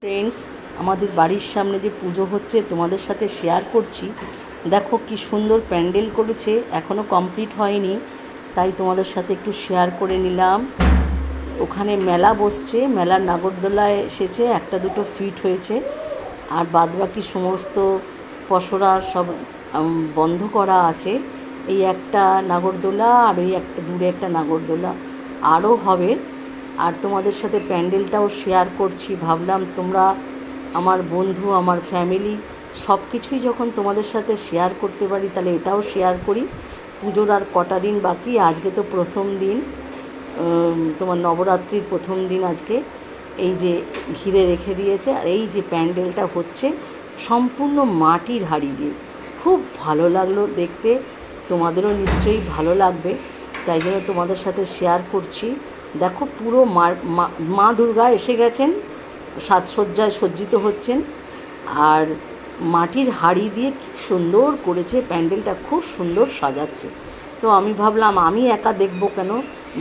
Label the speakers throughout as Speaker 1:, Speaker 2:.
Speaker 1: Friends, আমাদের বাড়ির সামনে যে পুজো হচ্ছে তোমাদের সাথে শেয়ার করছি। দেখো কি সুন্দর প্যান্ডেল করেছে, এখনও কমপ্লিট হয়নি, তাই তোমাদের সাথে একটু শেয়ার করে নিলাম। ওখানে মেলা বসছে, মেলার নাগরদোলায় এসেছে, একটা দুটো ফিট হয়েছে, আর বাদবাকি সমস্ত পসরা সব বন্ধ করা আছে। এই একটা নাগরদোলা আর এই একটা দূরে একটা নাগরদোলা আরও হবে। আর তোমাদের সাথে প্যান্ডেলটাও শেয়ার করছি, ভাবলাম তোমরা আমার বন্ধু, আমার ফ্যামিলি, সব কিছুই যখন তোমাদের সাথে শেয়ার করতে পারি তাহলে এটাও শেয়ার করি। পুজোর আর কটা দিন বাকি, আজকে তো প্রথম দিন, তোমার নবরাত্রির প্রথম দিন আজকে। এই যে ঘিরে রেখে দিয়েছে, আর এই যে প্যান্ডেলটা হচ্ছে সম্পূর্ণ মাটির হাঁড়ি দিয়ে, খুব ভালো লাগলো দেখতে, তোমাদেরও নিশ্চয়ই ভালো লাগবে, তাই জন্য তোমাদের সাথে শেয়ার করছি। দেখো পুরো মা দুর্গা এসে গেছেন, সাজসজ্জায় সজ্জিত হচ্ছেন, আর মাটির হাঁড়ি দিয়ে কি সুন্দর করেছে প্যান্ডেলটা, খুব সুন্দর সাজাচ্ছে। তো আমি ভাবলাম আমি একা দেখবো কেন,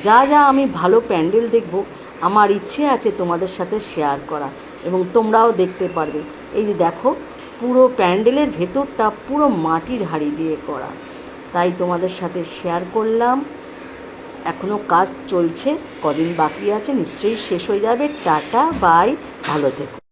Speaker 1: যা যা আমি ভালো প্যান্ডেল দেখব আমার ইচ্ছে আছে তোমাদের সাথে শেয়ার করা, এবং তোমরাও দেখতে পারবে। এই যে দেখো পুরো প্যান্ডেলের ভেতরটা পুরো মাটির হাঁড়ি দিয়ে করা, তাই তোমাদের সাথে শেয়ার করলাম। এখনও কাজ চলছে, কদিন বাকি আছে, নিশ্চয়ই শেষ হয়ে যাবে। টাটা, বাই, ভালো থেকো।